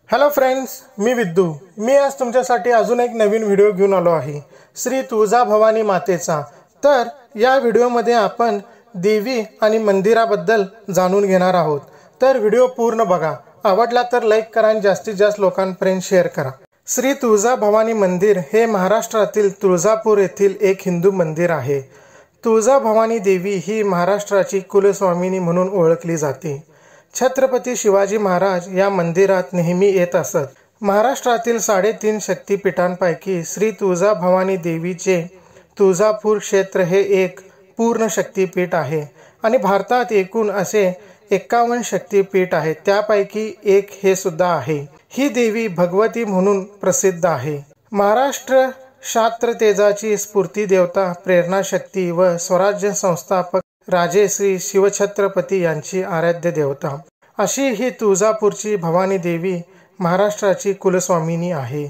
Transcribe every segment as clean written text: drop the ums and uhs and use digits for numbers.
Hello friends, मी विद्दू। मी आज तुमच्यासाठी अजून एक नवीन व्हिडिओ घेऊन आलो आहे श्री तुळजाभवानी मातेचा। तर या व्हिडिओमध्ये आपण देवी आणि मंदिराबद्दल जाणून घेणार आहोत। तर व्हिडिओ पूर्ण बघा, आवडला तर लाईक करा आणि जास्तीत जास्त लोकांपर्यंत शेअर करा। श्री तुळजाभवानी मंदिर हे महाराष्ट्रातील तुळजापूर येथील एक हिंदू मंदिर आहे। तुळजाभवानी देवी ही महाराष्ट्राची कुलस्वामिनी म्हणून ओळखली जाते। छत्रपती शिवाजी महाराज या मंदिरात नेहमी येत असत। महाराष्ट्रातील 3.5 शक्तिपीठांपैकी श्री तुळजाभवानी देवीचे तुळजापूर क्षेत्र हे एक पूर्ण शक्तिपीठ आहे आणि भारतात एकूण असे 51 शक्तिपीठ आहेत, त्यापैकी एक हे सुद्धा आहे। ही देवी भगवती म्हणून प्रसिद्ध आहे। महाराष्ट्र क्षात्र तेजाची स्फूर्ती देवता, प्रेरणा शक्ती व स्वराज्य संस्थापक राजे श्री शिवछत्रपती यांची आराध्य देवता अशी ही तुळजापूरची भवानी देवी महाराष्ट्राची कुलस्वामिनी आहे।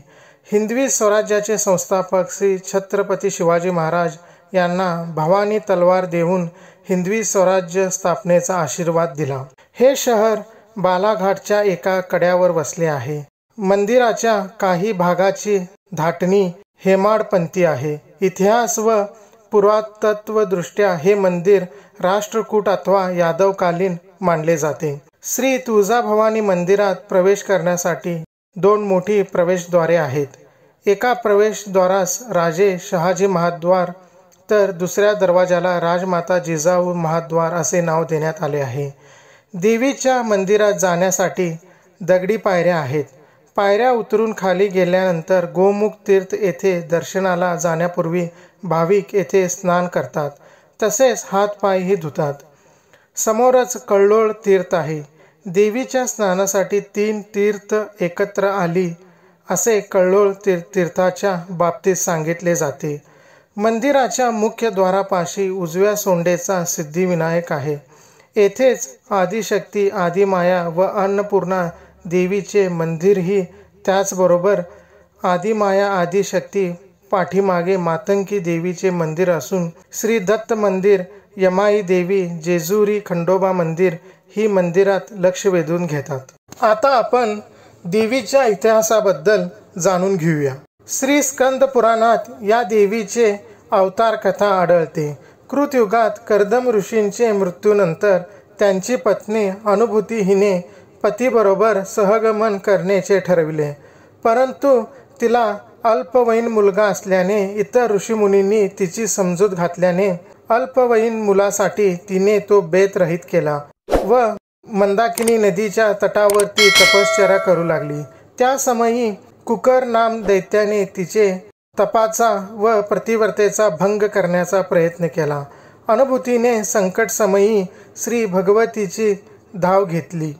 हिंदवी स्वराज्याचे संस्थापक श्री छत्रपती शिवाजी महाराज यांना भवानी तलवार देऊन हिंदवी स्वराज्य स्थापनेचा आशीर्वाद दिला। हे शहर बालाघाटच्या एका कड्यावर वसले आहे। मंदिराच्या काही भागाची धाटणी हेमाडपंथी आहे। इतिहास व पुरातत्वदृष्ट्या हे मंदिर राष्ट्रकूट अथवा यादवकालीन मानले जाते। श्री तुळजाभवानी मंदिरात प्रवेश करण्यासाठी 2 मोठी प्रवेशद्वारे आहेत। एका प्रवेशद्वारास राजे शहाजी महाद्वार तर दुसऱ्या दरवाजाला राजमाता जिजाऊ महाद्वार असे नाव देण्यात आले आहे। देवीच्या मंदिरात जाण्यासाठी दगडी पायऱ्या आहेत। पायऱ्या उतरून खाली गेल्यानंतर गोमुख तीर्थ येथे दर्शनाला जाण्यापूर्वी भाविक येथे स्नान करतात, तसेच हातपायही धुतात। समोरच कल्लोळ तीर्थ आहे। देवीच्या स्नानासाठी 3 तीर्थ एकत्र आली असे कल्लोळ तीर्थाच्या बाबतीत सांगितले जाते। मंदिराच्या मुख्य द्वारापाशी उजव्या सोंडेचा सिद्धिविनायक आहे। येथेच आदिशक्ती, आदिमाया व अन्नपूर्णा देवीचे मंदिरही, त्याचबरोबर आदिमाया आदिशक्ती पाठीमागे मातंगी देवीचे मंदिर असून श्री दत्त मंदिर, यमाई देवी, जेजुरी खंडोबा मंदिर ही मंदिरात लक्ष वेधून घेतात। आता आपण देवीच्या इतिहासाबद्दल जाणून घेऊया। श्री स्कंद पुराणात या देवीचे अवतार कथा आढळते। कृतयुगात कर्दम ऋषींचे मृत्यूनंतर त्यांची पत्नी अनुभूती हिने पतीबरोबर सहगमन करण्याचे ठरविले, परंतु तिला अल्पवयीन मुलगा असल्याने इतर ऋषीमुनींनी तिची समजूत घातल्याने अल्पवयीन मुलासाठी तिने तो बेत रहित केला व मंदाकिनी नदीच्या तटावर ती तपश्चर्या करू लागली। त्या समयी कुकर नाम दैत्याने तिचे तपाचा व प्रतिव्रतेचा भंग करण्याचा प्रयत्न केला। अनुभूतीने संकट समयी श्री भगवतीची धाव घेतली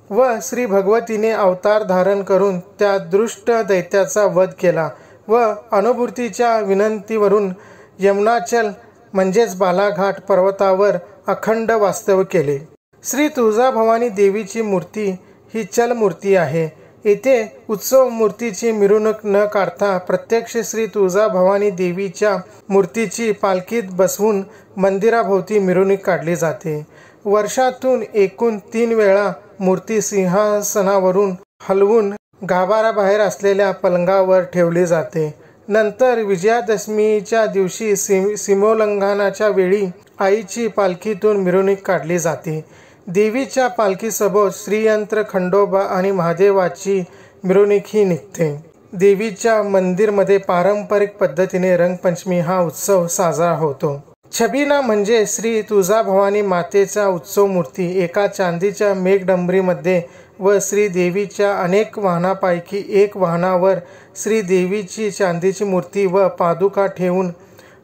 व श्री भगवतीने अवतार धारण करून त्या दुष्ट दैत्याचा वध केला व अनुभूतीच्या विनंतीवरून यमुनाचल म्हणजेच बालाघाट पर्वतावर अखंड वास्तव्य केले। श्री तुळजाभवानी देवीची मूर्ती ही चल मूर्ती आहे। येथे उत्सव मूर्तीची मिरवणूक न काढता प्रत्यक्ष श्री तुळजाभवानी देवीच्या मूर्तीची पालखीत बसवून मंदिराभोवती मिरवणूक काढली जाते। वर्षातून एकूण 3 वेळा मूर्ती सिंहासनावरून हलवून गाभाऱ्याबाहेर असलेल्या पलंगावर ठेवली जाते। नंतर विजयादशमीच्या दिवशी सीमोल्लंघनाच्या वेळी आईची पालखीतून मिरवणूक काढली जाते। देवीच्या पालखीसोबत श्रीयंत्र, खंडोबा आणि महादेवाची मिरवणूकही निघते। देवीच्या मंदिरमध्ये पारंपरिक पद्धतीने रंगपंचमी हा उत्सव साजरा होतो। छबिना म्हणजे श्री तुळजाभवानी मातेचा उत्सव मूर्ती एका चांदीच्या मेघडंबरीमध्ये व श्री देवीच्या अनेक वाहनापैकी एक वाहनावर श्री देवीची चांदीची मूर्ती व पादुका ठेवून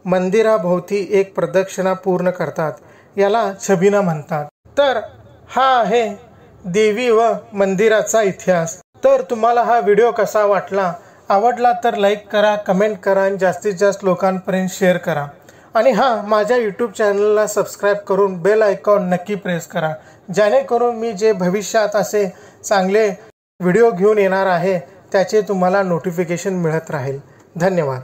मंदिराभोवती एक प्रदक्षिणा पूर्ण करतात, याला छबिना म्हणतात। तर हा आहे देवी व मंदिराचा इतिहास। तर तुम्हाला हा व्हिडिओ कसा वाटला? आवडला तर लाईक करा, कमेंट करा आणि जास्तीत जास्त लोकांपर्यंत शेअर करा। आणि माझ्या यूट्यूब चॅनलला सबस्क्राईब करून बेल आयकॉन नक्की प्रेस करा, जेणेकरून मी जे भविष्यात असे चांगले व्हिडिओ घेऊन येणार आहे त्याचे तुम्हाला नोटिफिकेशन मिळत राहील। धन्यवाद।